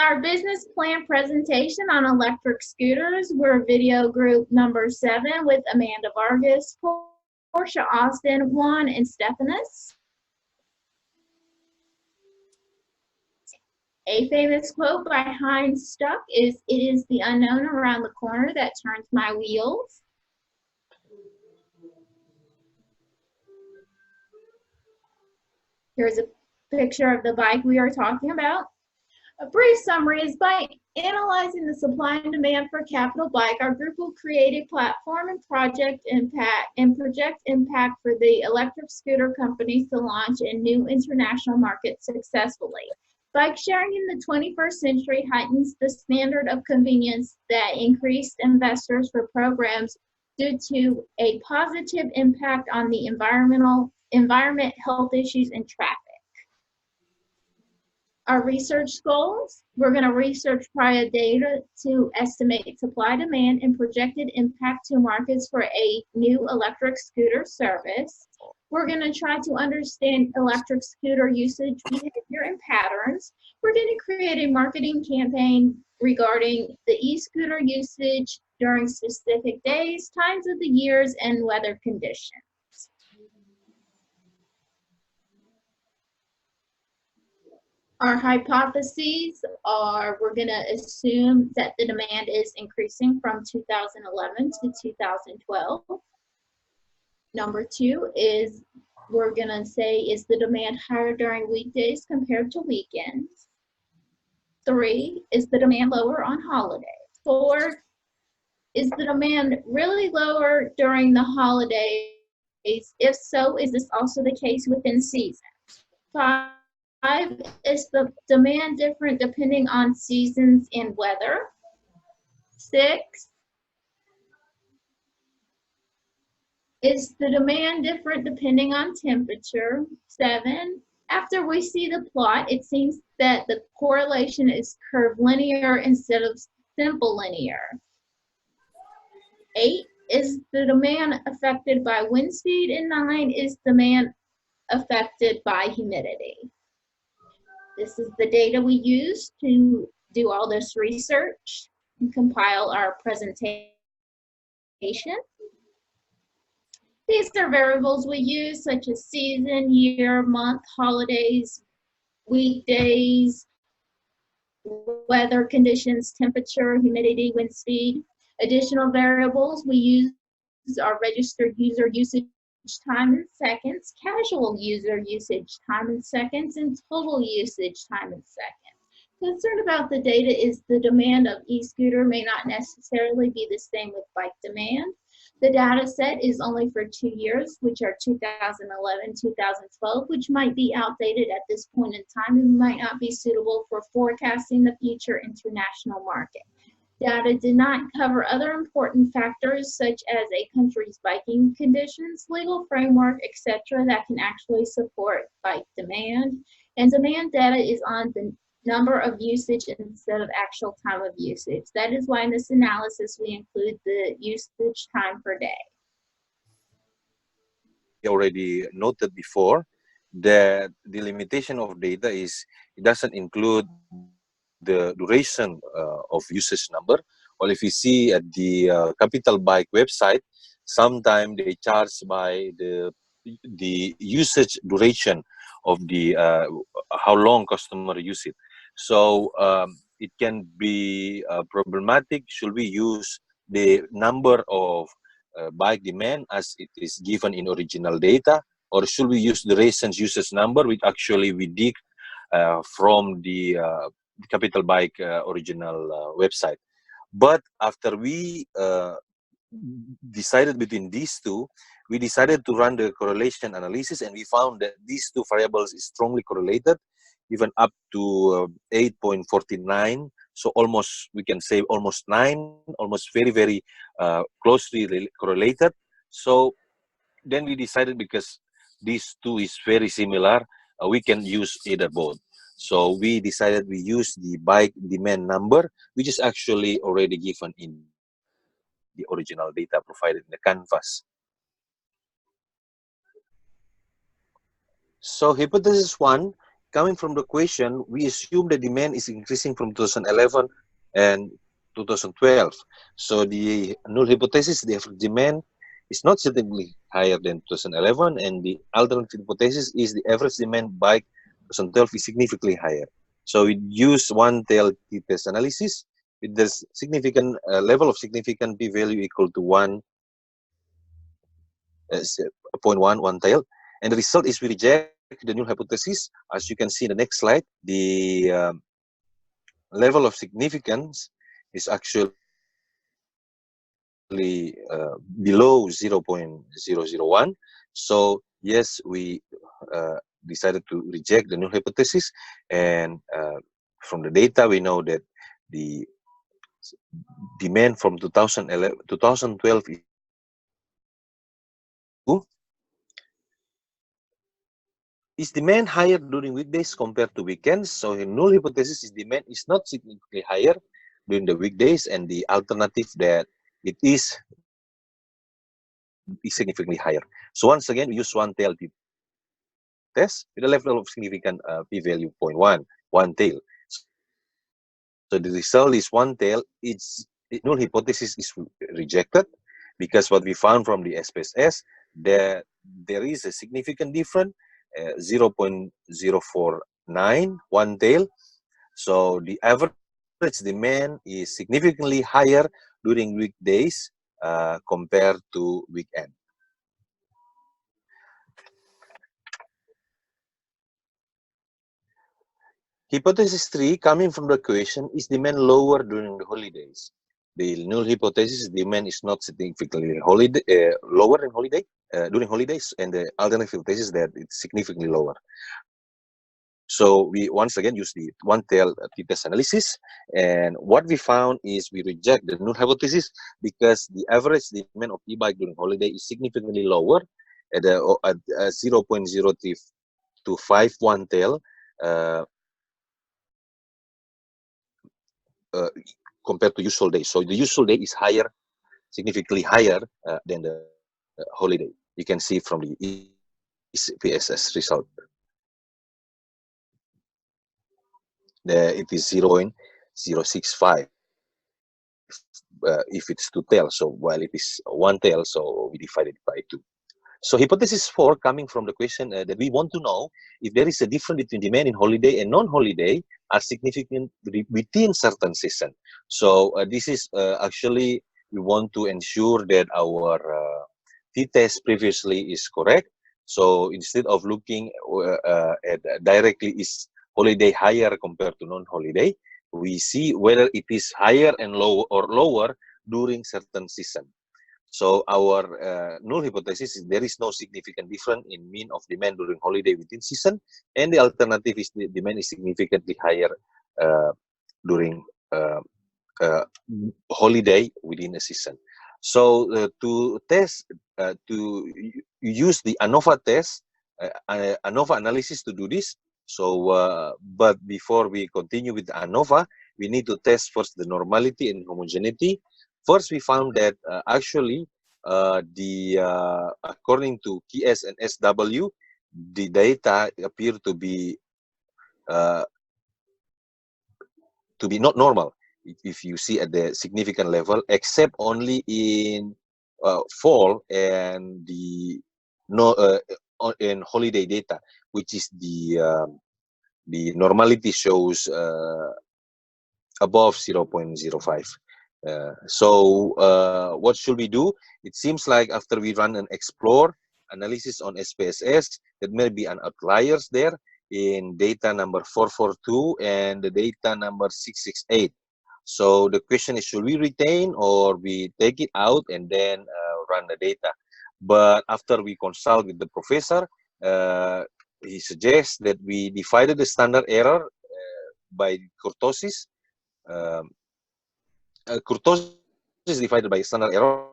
our business plan presentation on electric scooters. We're video group number 7 with Amanda Vargas, Portia Austin, Juan, and Stefanus. A famous quote by Heinz Stuck is, "It is the unknown around the corner that turns my wheels." Here's a picture of the bike we are talking about. A brief summary is, by analyzing the supply and demand for capital bike, our group will create a platform and project project impact for the electric scooter companies to launch in new international markets successfully. Bike sharing in the 21st century heightens the standard of convenience that increased investors for programs due to a positive impact on the environment, health issues, and traffic. Our research goals: we're going to research prior data to estimate supply, demand, and projected impact to markets for a new electric scooter service. We're going to try to understand electric scooter usage behavior and patterns. We're going to create a marketing campaign regarding the e-scooter usage during specific days, times of the years, and weather conditions. Our hypotheses are, we're going to assume that the demand is increasing from 2011 to 2012. Number 2 is, we're going to say, is the demand higher during weekdays compared to weekends? 3, is the demand lower on holidays? 4, is the demand really lower during the holidays? If so, is this also the case within seasons? 5, is the demand different depending on seasons and weather? 6, is the demand different depending on temperature? 7, after we see the plot, it seems that the correlation is curvilinear instead of simple linear. 8, is the demand affected by wind speed? And 9, is demand affected by humidity? This is the data we use to do all this research and compile our presentation. These are variables we use, such as season, year, month, holidays, weekdays, weather conditions, temperature, humidity, wind speed. Additional variables we use are registered user usage time in seconds, casual user usage time in seconds, and total usage time in seconds. Concern about the data is the demand of e-scooter may not necessarily be the same with bike demand. The data set is only for 2 years, which are 2011, 2012, which might be outdated at this point in time and might not be suitable for forecasting the future international market. Data did not cover other important factors such as a country's biking conditions, legal framework, etc. that can actually support bike demand. And demand data is on the number of usage instead of actual time of usage. That is why in this analysis we include the usage time per day. Already noted before that the limitation of data is it doesn't include the duration of usage number. Well, if you see at the Capital Bike website, sometimes they charge by the usage duration of the how long customer use it. So it can be problematic. Should we use the number of bike demand as it is given in original data, or should we use the recent usage number, which actually we dig from the Capital Bike original website? But after we decided between these two, we decided to run the correlation analysis, and we found that these two variables is strongly correlated, even up to 8.49. So almost, we can say almost 9, almost very, very closely correlated. So then we decided, because these two is very similar, we can use either both. So we decided we use the bike demand number, which is actually already given in the original data provided in the canvas. So hypothesis 1, coming from the question, we assume the demand is increasing from 2011 and 2012. So the null hypothesis, the average demand is not significantly higher than 2011, and the alternative hypothesis is the average demand by 2012 is significantly higher. So we use one-tailed t-test analysis with the significant level of significant p-value equal to 0.1, one-tailed, and the result is we reject the null hypothesis. As you can see in the next slide, the level of significance is actually below 0.001. So yes, we decided to reject the null hypothesis, and from the data we know that the demand from 2012 is demand higher during weekdays compared to weekends. So the null hypothesis is demand is not significantly higher during the weekdays, and the alternative that it is significantly higher. So once again, we use one-tail test with a level of significant p-value 0.1, one-tail. So the result is one-tail. Its null hypothesis is rejected because what we found from the SPSS that there is a significant difference, 0.049 one-tail. So the average demand is significantly higher during weekdays compared to weekend. Hypothesis 3, coming from the question, is demand lower during the holidays? The null hypothesis, demand is not significantly lower in during holidays, and the alternative hypothesis that it's significantly lower. So we once again use the one-tail t-test analysis, and what we found is we reject the null hypothesis because the average demand of e-bike during holiday is significantly lower at 0.0325 one-tail compared to usual days. So the usual day is higher, significantly higher than the holiday. You can see from the SPSS result. It is 0.065 if it's two tails. So while it is one tail, so we divide it by 2. So hypothesis 4, coming from the question that we want to know if there is a difference between demand in holiday and non-holiday are significant within certain season. So this is actually we want to ensure that our t-test previously is correct. So instead of looking at directly is holiday higher compared to non-holiday, we see whether it is higher and lower during certain season. So our null hypothesis is there is no significant difference in mean of demand during holiday within season, and the alternative is the demand is significantly higher during holiday within a season. So to test, to use the ANOVA test, ANOVA analysis to do this. So, but before we continue with the ANOVA, we need to test first the normality and homogeneity. First, we found that actually according to KS and SW, the data appear to be not normal if you see at the significant level, except only in fall and the in holiday data, which is the normality shows above 0.05. So what should we do? It seems like after we run an explore analysis on SPSS, there may be an outliers there in data number 442 and the data number 668. So the question is, should we retain or we take it out and then run the data? But after we consult with the professor, he suggests that we divided the standard error by kurtosis. Kurtosis is divided by standard error,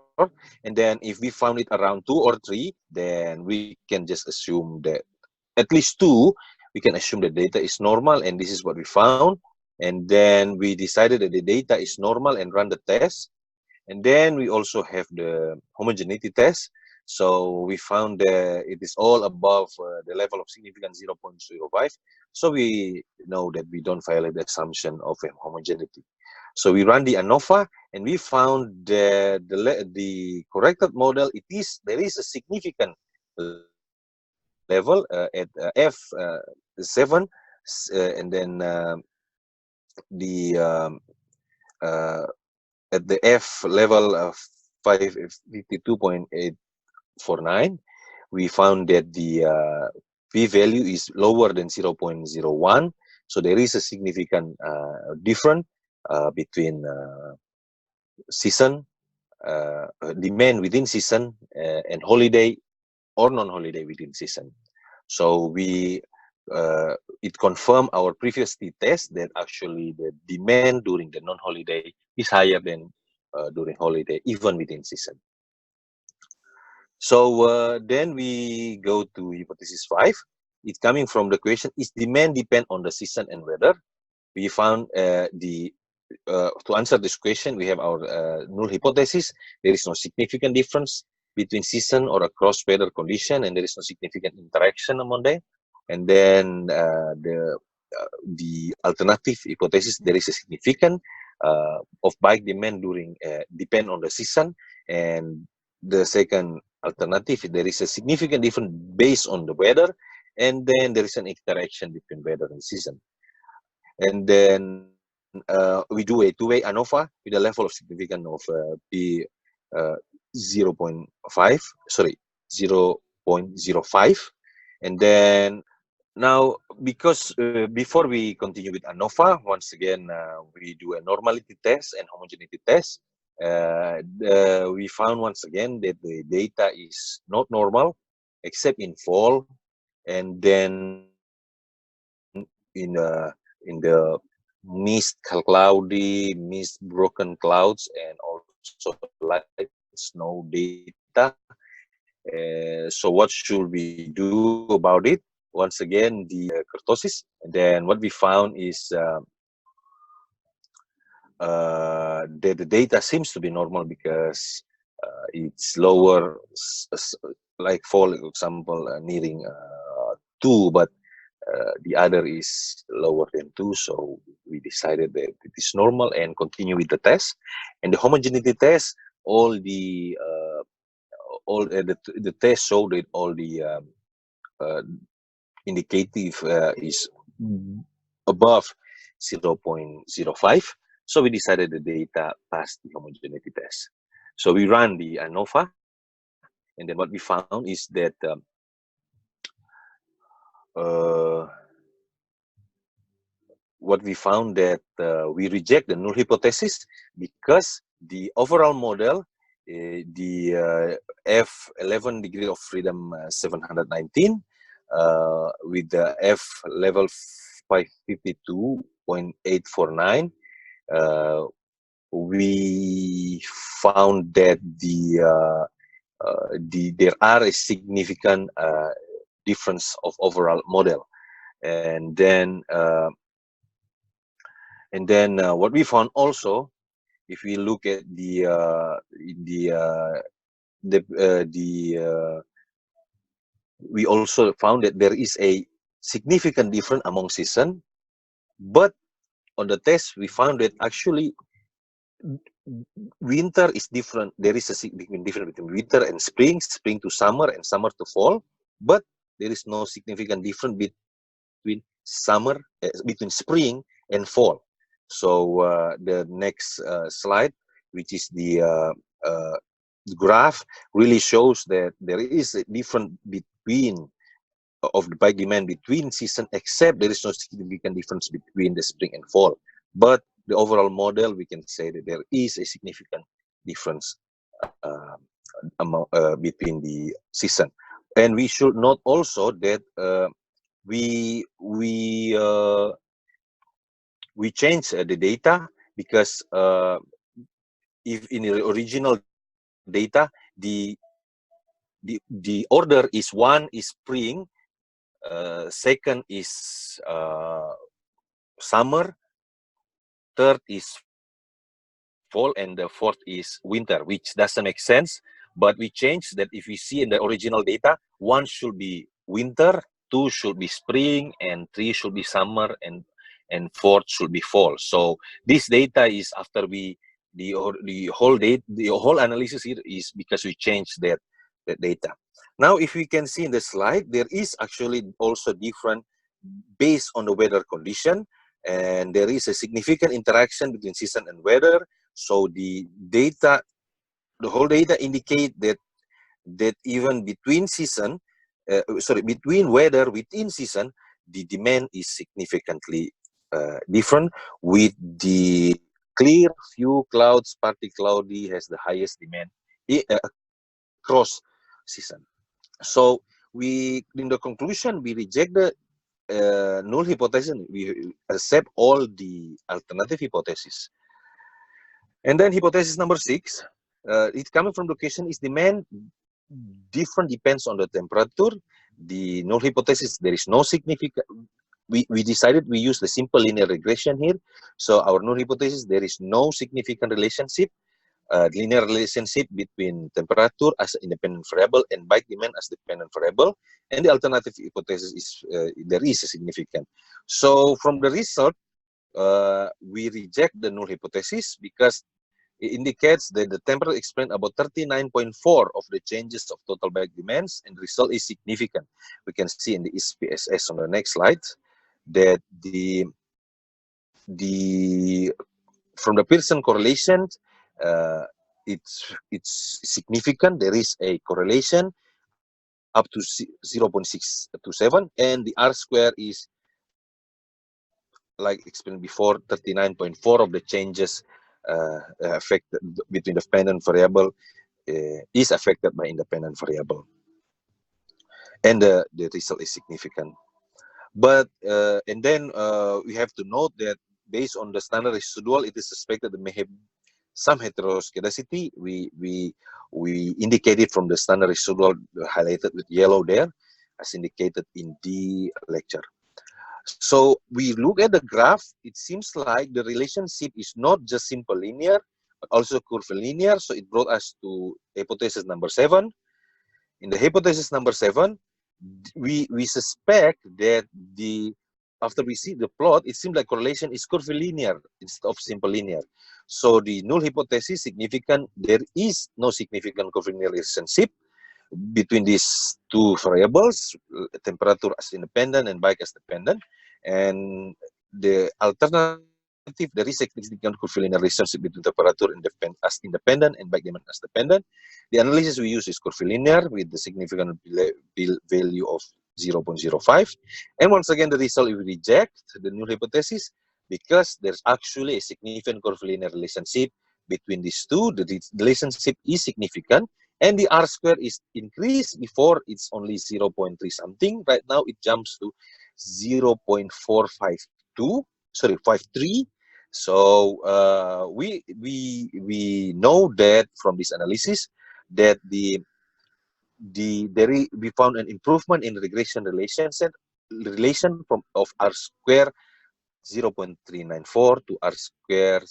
and then if we found it around 2 or 3, then we can just assume that at least 2, we can assume the data is normal, and this is what we found. And then we decided that the data is normal and run the test. And then we also have the homogeneity test. So we found that it is all above the level of significance 0.05. So we know that we don't violate the assumption of homogeneity. So we run the ANOVA, and we found that the corrected model, there is a significant level at F7, and then the at the F level of 552.849, we found that the p-value is lower than 0.01. So there is a significant difference between season, demand within season, and holiday or non-holiday within season. So it confirmed our previous test that actually the demand during the non-holiday is higher than during holiday, even within season. So then we go to hypothesis 5. It's coming from the question, is demand depend on the season and weather? We found to answer this question, we have our null hypothesis. There is no significant difference between season or across weather condition, and there is no significant interaction among them. And then the alternative hypothesis, there is a significant of bike demand during depend on the season, and the second alternative, there is a significant difference based on the weather, and then there is an interaction between weather and season. And then we do a two-way ANOVA with a level of significance of P 0.5, sorry, 0.05. And then now, because before we continue with ANOVA, once again, we do a normality test and homogeneity test. We found once again that the data is not normal, except in fall, and then in the mist, cloudy, mist, broken clouds, and also light snow data. So what should we do about it? Once again, the kurtosis. And then what we found is that the data seems to be normal because it's lower, like fall, for example, nearing 2, but the other is lower than 2, so we decided that it is normal and continue with the test. And the homogeneity test, all the test showed that all the indicative is above 0.05. So we decided the data passed the homogeneity test. So we ran the ANOVA, and then what we found is that we reject the null hypothesis because the overall model, the F11 degree of freedom 719, with the F level 552.849, we found that there are a significant difference of overall model. And then what we found also, if we look at we also found that there is a significant difference among season, but on the test we found that actually winter is different. There is a significant difference between winter and spring, spring to summer, and summer to fall, but there is no significant difference between between spring and fall. So the next slide, which is the graph, really shows that there is a difference between of the bike demand between season, except there is no significant difference between the spring and fall. But the overall model, we can say that there is a significant difference between the season. And we should note also that we change the data because if in the original data the order is 1 is spring, second is summer, third is fall, and the fourth is winter, which doesn't make sense. But we changed that. If we see in the original data, 1 should be winter, 2 should be spring, and 3 should be summer, and 4 should be fall. So this data is after the whole analysis here is because we changed that data. Now, if we can see in the slide, there is actually also different based on the weather condition, and there is a significant interaction between season and weather. So the whole data indicate that even between between weather within season, the demand is significantly different, with the clear, few clouds, partly cloudy has the highest demand across season. So in the conclusion, we reject the null hypothesis. We accept all the alternative hypotheses. And then hypothesis number 6, it's coming from the question, is demand different depends on the temperature. The null hypothesis, there is no significant, we decided we use the simple linear regression here. So our null hypothesis, there is no significant relationship, linear relationship between temperature as an independent variable and bike demand as dependent variable. And the alternative hypothesis is there is a significant. So from the result, we reject the null hypothesis because it indicates that the temperature explained about 39.4 of the changes of total bike demands, and the result is significant. We can see in the SPSS on the next slide that from the Pearson correlation, it's significant. There is a correlation up to 0.627, and the R square is, like explained before, 39.4 of the changes affected between the dependent variable is affected by independent variable, and the result is significant. But and then we have to note that based on the standard residual, it is suspected that may have some heteroscedasticity. We indicated from the standard residual highlighted with yellow there, as indicated in the lecture. So we look at the graph, it seems like the relationship is not just simple linear, but also curvilinear. So it brought us to hypothesis number 7. In the hypothesis number 7, we suspect that after we see the plot, it seems like correlation is curvilinear instead of simple linear. So the null hypothesis significant, there is no significant curvilinear relationship between these two variables, temperature as independent and bike as dependent. And the alternative, there is a significant curvilinear relationship between temperature as independent and bike demand as dependent. The analysis we use is curvilinear with the significant value of 0.05. And once again, the result we reject the null hypothesis because there's actually a significant curvilinear relationship between these two. The relationship is significant, and the R square is increased. Before it's only 0.3 something. Right now it jumps to 0.452. Sorry, 53. So we know that from this analysis that we found an improvement in regression relation of R square 0.394 to R square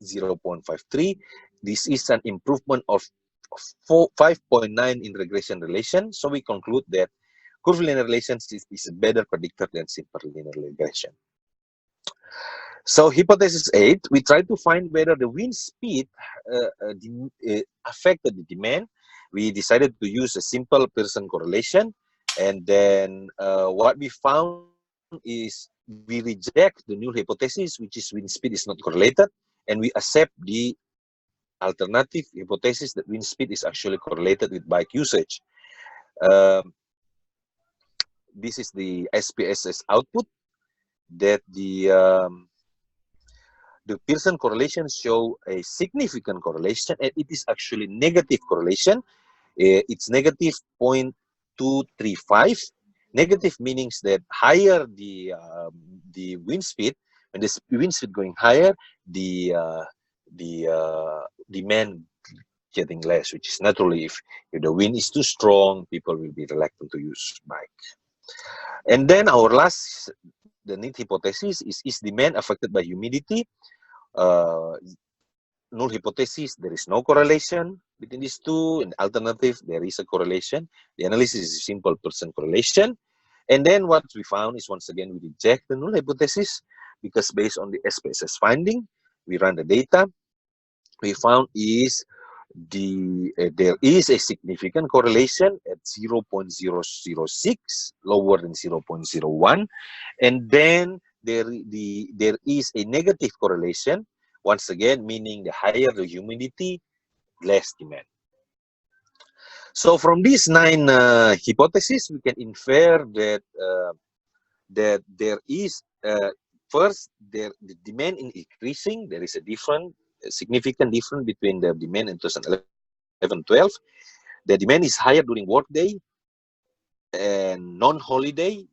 0.53. This is an improvement of 5.9 in regression relation. So we conclude that curvilinear relations is a better predictor than simple linear regression. So hypothesis 8, we try to find whether the wind speed affected the demand. We decided to use a simple Pearson correlation, and then what we found is we reject the null hypothesis, which is wind speed is not correlated, and we accept the alternative hypothesis that wind speed is actually correlated with bike usage. This is the SPSS output that the Pearson correlations show a significant correlation, and it is actually negative correlation. It's negative 0.235. Negative means that higher the wind speed, when the wind speed going higher, the demand getting less, which is naturally if the wind is too strong, people will be reluctant to use bike. And then our last, the need hypothesis is demand affected by humidity? null hypothesis, there is no correlation between these two. In the alternative, there is a correlation. The analysis is a simple percent correlation. And then what we found is, once again, we reject the null hypothesis because based on the SPSS finding, we run the data. We found is there is a significant correlation at 0.006, lower than 0.01, and then there is a negative correlation, once again, meaning the higher the humidity, less demand. So from these 9 hypotheses, we can infer that that there is first the demand is increasing. There is a significant difference between the demand in 2011-12. The demand is higher during workday and non-holiday,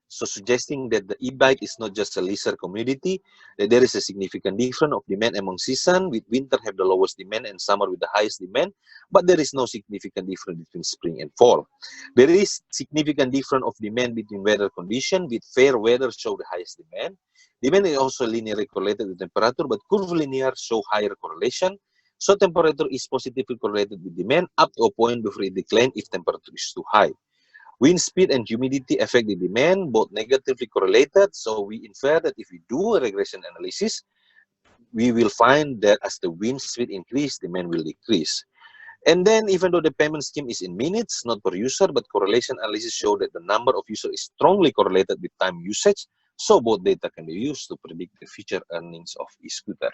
so suggesting that the e-bike is not just a leisure commodity, that there is a significant difference of demand among seasons, with winter have the lowest demand and summer with the highest demand, but there is no significant difference between spring and fall. There is significant difference of demand between weather conditions, with fair weather show the highest demand. Demand is also linearly correlated with temperature, but curvilinear show higher correlation. So temperature is positively correlated with demand up to a point before it declines if temperature is too high. Wind speed and humidity affect the demand, both negatively correlated. So we infer that if we do a regression analysis, we will find that as the wind speed increase, demand will decrease. And then even though the payment scheme is in minutes, not per user, but correlation analysis show that the number of users is strongly correlated with time usage. So both data can be used to predict the future earnings of e-scooter.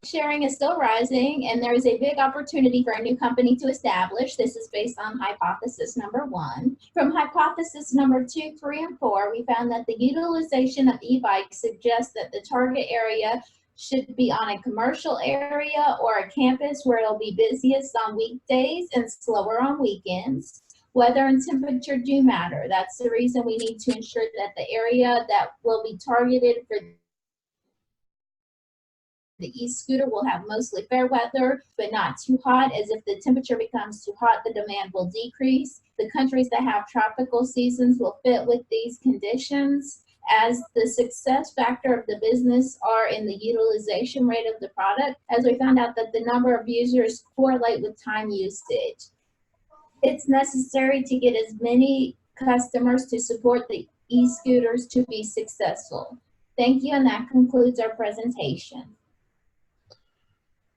Sharing is still rising, and there is a big opportunity for a new company to establish. This is based on hypothesis number 1. From hypothesis number 2, 3, and 4, we found that the utilization of e-bikes suggests that the target area should be on a commercial area or a campus where it'll be busiest on weekdays and slower on weekends. Weather and temperature do matter. That's the reason we need to ensure that the area that will be targeted for the e-scooter will have mostly fair weather, but not too hot, as if the temperature becomes too hot, the demand will decrease. The countries that have tropical seasons will fit with these conditions, as the success factor of the business are in the utilization rate of the product, as we found out that the number of users correlate with time usage. It's necessary to get as many customers to support the e-scooters to be successful. Thank you, and that concludes our presentation.